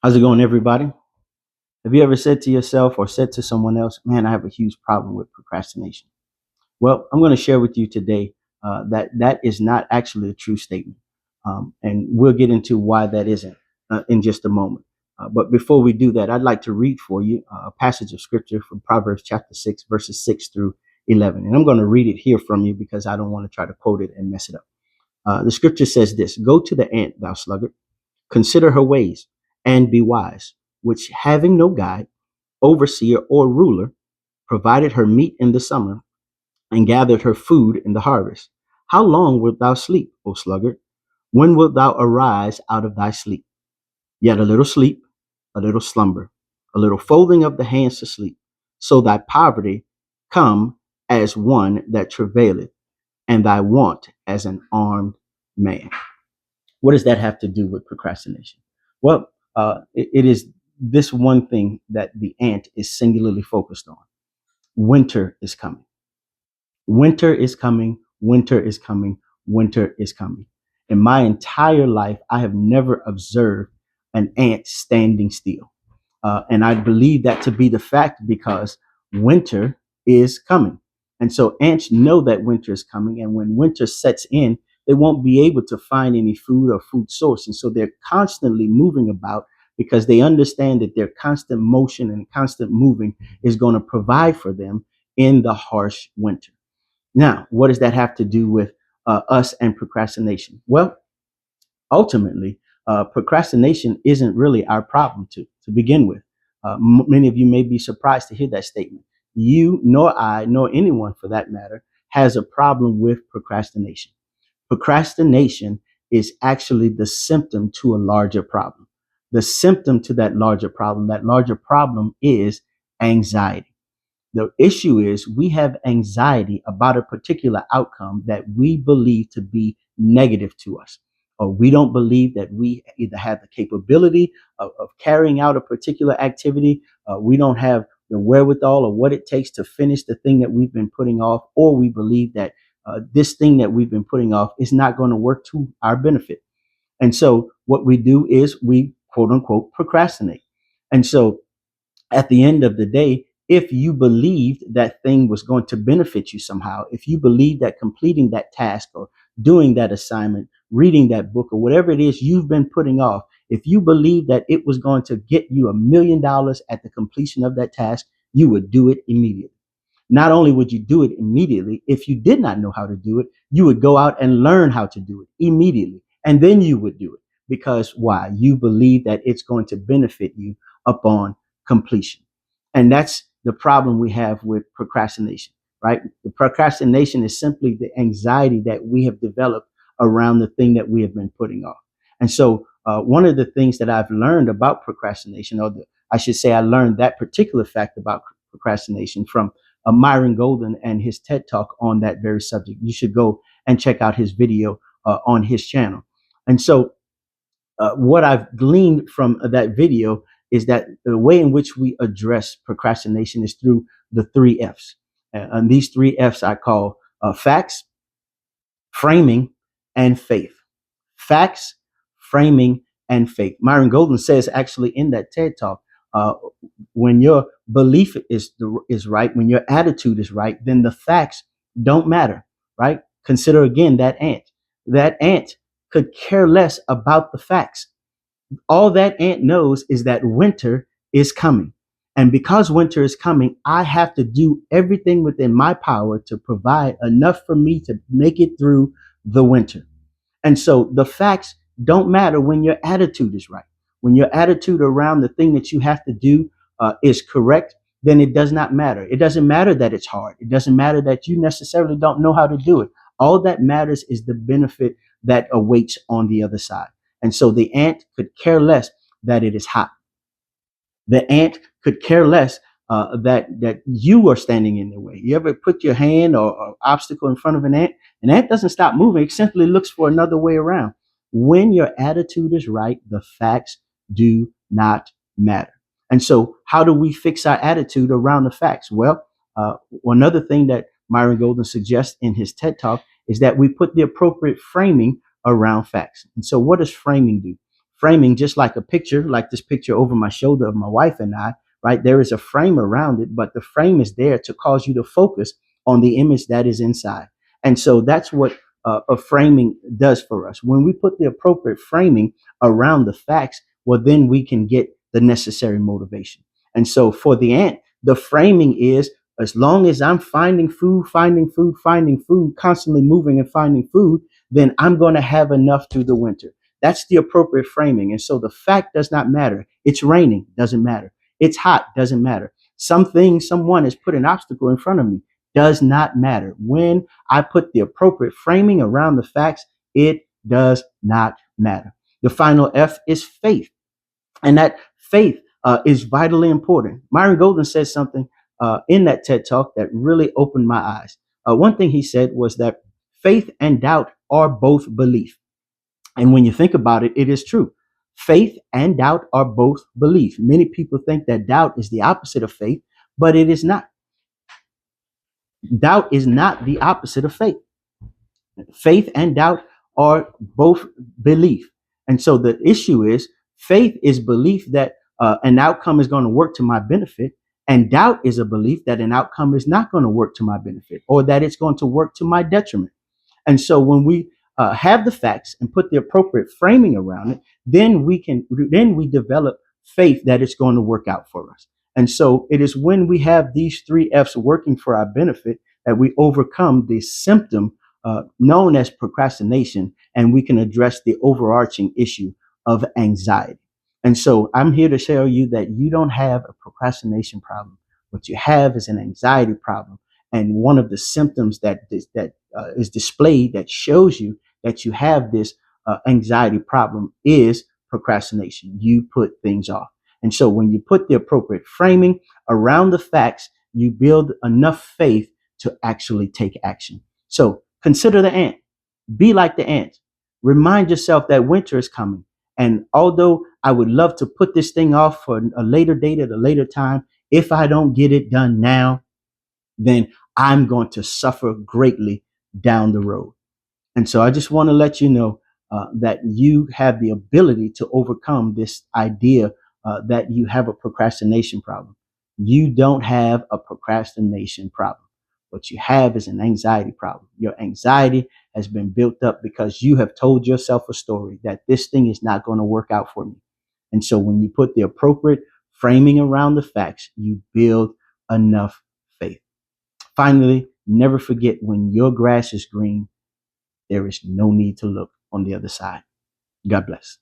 How's it going, everybody? Have you ever said to yourself or said to someone else, man, I have a huge problem with procrastination? Well, I'm going to share with you today that is not actually a true statement. And we'll get into why that isn't in just a moment. But before we do that, I'd like to read for you a passage of scripture from Proverbs chapter 6, verses 6 through 11. And I'm going to read it here from you because I don't want to try to quote it and mess it up. The scripture says this: Go to the ant, thou sluggard, consider her ways, and be wise, which having no guide, overseer, or ruler, provided her meat in the summer, and gathered her food in the harvest. How long wilt thou sleep, O sluggard? When wilt thou arise out of thy sleep? Yet a little sleep, a little slumber, a little folding of the hands to sleep, so thy poverty come as one that travaileth, and thy want as an armed man. What does that have to do with procrastination? Well, it is this one thing that the ant is singularly focused on. Winter is coming. Winter is coming. Winter is coming. Winter is coming. In my entire life, I have never observed an ant standing still. And I believe that to be the fact because winter is coming. And so ants know that winter is coming. And when winter sets in, they won't be able to find any food or food source. And so they're constantly moving about because they understand that their constant motion and constant moving is going to provide for them in the harsh winter. Now, what does that have to do with us and procrastination? Well, ultimately, procrastination isn't really our problem to begin with. Many of you may be surprised to hear that statement. You, nor I, nor anyone for that matter, has a problem with procrastination. Procrastination is actually the symptom to a larger problem. The symptom to that larger problem is anxiety. The issue is we have anxiety about a particular outcome that we believe to be negative to us, or we don't believe that we either have the capability of carrying out a particular activity, we don't have the wherewithal or what it takes to finish the thing that we've been putting off, or we believe that this thing that we've been putting off is not going to work to our benefit. And so what we do is we quote unquote procrastinate. And so at the end of the day, if you believed that thing was going to benefit you somehow, if you believe that completing that task or doing that assignment, reading that book or whatever it is you've been putting off, if you believe that it was going to get you $1,000,000 at the completion of that task, you would do it immediately. Not only would you do it immediately, if you did not know how to do it, you would go out and learn how to do it immediately. And then you would do it because why? You believe that it's going to benefit you upon completion. And that's the problem we have with procrastination, right? The procrastination is simply the anxiety that we have developed around the thing that we have been putting off. And so one of the things that I've learned about procrastination, I should say I learned that particular fact about procrastination from Myron Golden and his TED Talk on that very subject. You should go and check out his video on his channel. And so what I've gleaned from that video is that the way in which we address procrastination is through the 3 F's. And these 3 F's I call facts, framing, and faith. Facts, framing, and faith. Myron Golden says actually in that TED Talk, when your belief is right, when your attitude is right, then the facts don't matter, right? Consider again that ant. That ant could care less about the facts. All that ant knows is that winter is coming. And because winter is coming, I have to do everything within my power to provide enough for me to make it through the winter. And so the facts don't matter when your attitude is right. When your attitude around the thing that you have to do is correct, then it does not matter. It doesn't matter that it's hard. It doesn't matter that you necessarily don't know how to do it. All that matters is the benefit that awaits on the other side. And so the ant could care less that it is hot. The ant could care less that you are standing in the way. You ever put your hand or obstacle in front of an ant? An ant doesn't stop moving. It simply looks for another way around. When your attitude is right, the facts do not matter. And so how do we fix our attitude around the facts? Well, another thing that Myron Golden suggests in his TED Talk is that we put the appropriate framing around facts. And so what does framing do? framing, just like a picture, like this picture over my shoulder of my wife and I, right? There is a frame around it, but the frame is there to cause you to focus on the image that is inside. And so that's what a framing does for us. When we put the appropriate framing around the facts, well, then we can get the necessary motivation. And so for the ant, the framing is, as long as I'm finding food, constantly moving and finding food, then I'm going to have enough through the winter. That's the appropriate framing. And so the fact does not matter. It's raining, doesn't matter. It's hot, doesn't matter. Someone has put an obstacle in front of me, does not matter. When I put the appropriate framing around the facts, it does not matter. The final F is faith. And that faith is vitally important. Myron Golden said something in that TED Talk that really opened my eyes. One thing he said was that faith and doubt are both belief. And when you think about it, it is true. Faith and doubt are both belief. Many people think that doubt is the opposite of faith, but it is not. Doubt is not the opposite of faith. Faith and doubt are both belief. And so the issue is, faith is belief that an outcome is going to work to my benefit, and doubt is a belief that an outcome is not going to work to my benefit, or that it's going to work to my detriment. And so when we have the facts and put the appropriate framing around it, then we develop faith that it's going to work out for us. And so it is when we have these three F's working for our benefit that we overcome the symptom known as procrastination, and we can address the overarching issue of anxiety. And so I'm here to tell you that you don't have a procrastination problem. What you have is an anxiety problem. And one of the symptoms that is displayed that shows you that you have this anxiety problem is procrastination. You put things off. And so when you put the appropriate framing around the facts, you build enough faith to actually take action. So consider the ant. Be like the ant. Remind yourself that winter is coming. And although I would love to put this thing off for a later date at a later time, if I don't get it done now, then I'm going to suffer greatly down the road. And so I just want to let you know that you have the ability to overcome this idea that you have a procrastination problem. You don't have a procrastination problem. What you have is an anxiety problem. Your anxiety has been built up because you have told yourself a story that this thing is not going to work out for me. And so when you put the appropriate framing around the facts, you build enough faith. Finally, never forget, when your grass is green, there is no need to look on the other side. God bless.